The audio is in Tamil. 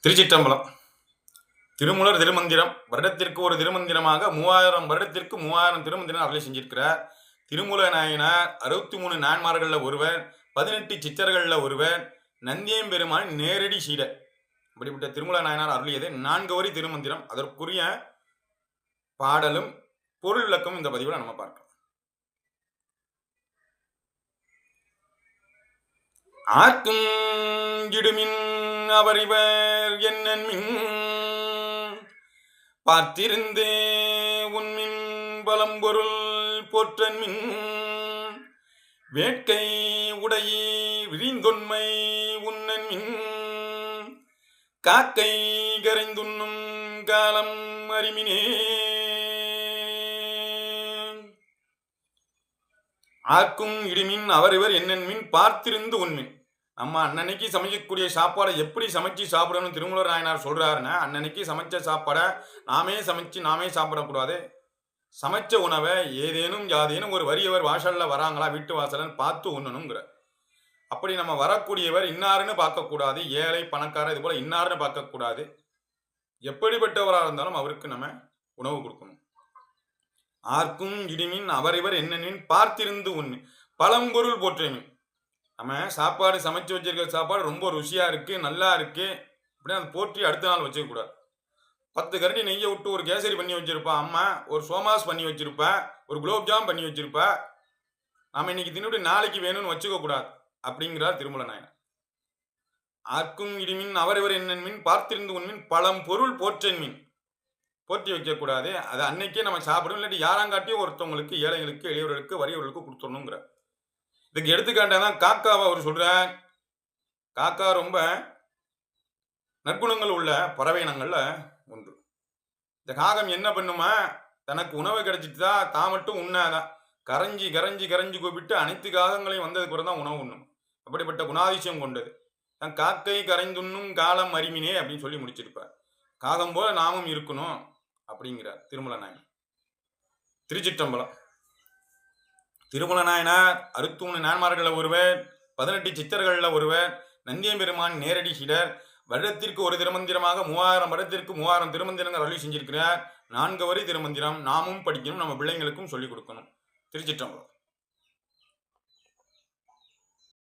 திருச்சிற்றம்பலம். திருமூலர் திருமந்திரம் வருடத்திற்கு ஒரு திருமந்திரமாக 3000 வருடத்திற்கு 3000 திருமந்திரம் அருளை செஞ்சிருக்கிறார். திருமூல நாயனார் 63 நான்மார்களில் ஒருவர், 18 சித்தர்களில் ஒருவர், நந்தியம்பெருமான் நேரடி சீடர். அப்படிப்பட்ட திருமூல நாயனார் அருளியது 4 வரி திருமந்திரம். அதற்குரிய பாடலும் பொருள் விளக்கம் இந்த பதிவில் நம்ம பார்க்கலாம். ஆர்க்கும் இடுமின் அவர் இவர் என்னன்மின் பார்த்திருந்தே உன்மின் பலம்பொருள் போற்றன்மின் வேட்கை உடையி விரிந்தொன்மை உன்னன்மின் காக்கை கரைந்துண்ணும் காலம் அறிமினே. ஆர்க்கும் இடுமின் அவர் இவர் என்னன்மின் பார்த்திருந்து உண்மின். நம்ம அன்னன்னைக்கு சமைக்கக்கூடிய சாப்பாடை எப்படி சமைச்சு சாப்பிடணும்னு திருமூலர் நாயனார் சொல்றாருன்னா, அன்னன்னைக்கு சமைச்ச சாப்பாடை நாமே சமைச்சு நாமே சாப்பிடக்கூடாது. சமைச்ச உணவை யாதேனும் ஒரு வறியவர் வாசல்ல வராங்களா வீட்டு வாசலன்னு பார்த்து உண்ணணுங்கிற. அப்படி நம்ம வரக்கூடியவர் இன்னாருன்னு பார்க்கக்கூடாது. ஏழை பணக்காரர் இது போல இன்னாருன்னு பார்க்கக்கூடாது. எப்படிப்பட்டவராக இருந்தாலும் அவருக்கு நம்ம உணவு கொடுக்கணும். ஆர்க்கும் இடிமின் அவர் இவர் என்னென்னின் பார்த்திருந்து உண்மை பழம்பொருள் போற்றமின். நம்ம சாப்பாடு சமைச்சு வச்சிருக்கிற சாப்பாடு ரொம்ப ருசியா இருக்கு, நல்லா இருக்கு அப்படின்னு அதை போற்றி அடுத்த நாள் வச்சுக்க கூடாது. 10 கரண்டி நெய்யை விட்டு ஒரு கேசரி பண்ணி வச்சிருப்பா அம்மா, ஒரு சோமாஸ் பண்ணி வச்சிருப்பா, ஒரு குலோப்ஜாம் பண்ணி வச்சிருப்பா. நம்ம இன்னைக்கு தின்னுட்டு நாளைக்கு வேணும்னு வச்சுக்க கூடாது அப்படிங்கிறார் திருமூல நாயனார். ஆர்க்கும் இடிமின் அவர் இவர் என்னன்மின் பார்த்திருந்து உண்மின் பழம் பொருள் போற்றன்மின். போற்றி வைக்கக்கூடாது. அது அன்னைக்கே நம்ம சாப்பிடும், இல்லாட்டி யாராங்காட்டியும் ஒருத்தவங்களுக்கு, ஏழைகளுக்கு, எளியவர்களுக்கு, வறியவர்களுக்கு கொடுத்துடணுங்கிற. இதுக்கு எடுத்துக்காட்டாக தான் காக்காவை அவர் சொல்றார். காக்கா ரொம்ப நற்குணங்கள் உள்ள பறவை இனங்கள்ல ஒன்று. இந்த காகம் என்ன பண்ணுமா, தனக்கு உணவு கிடைச்சிட்டு தான் மட்டும் உண்ணாதான். கரைஞ்சி கரைஞ்சி கரைஞ்சி கூப்பிட்டு அனைத்து காகங்களையும் வந்ததுக்கு பிறகு தான் உணவு உண்ணும். அப்படிப்பட்ட குணாதிசயம் கொண்டது. தான் காக்கை கரைந்துண்ணும் காலம் அறிமினே அப்படின்னு சொல்லி முடிச்சிருப்பார். காகம் போல நாமும் இருக்கணும் அப்படிங்கிறார் திருமூல நாயனார். திருச்சிற்றம்பலம். திருமூல நாயனார் 63 நான்மார்களில் ஒருவர், 18 சித்தர்களில் ஒருவர், நந்தியம்பெருமான் நேரடி சீடர். வருடத்திற்கு ஒரு திருமந்திரமாக 3000 வருடத்திற்கு 3000 திருமந்திரங்கள் அருளி செஞ்சிருக்கிறார். 4 வரி திருமந்திரம் நாமும் படிக்கணும், நம்ம பிள்ளைங்களுக்கும் சொல்லிக் கொடுக்கணும். திருச்சிற்றம்பலம்.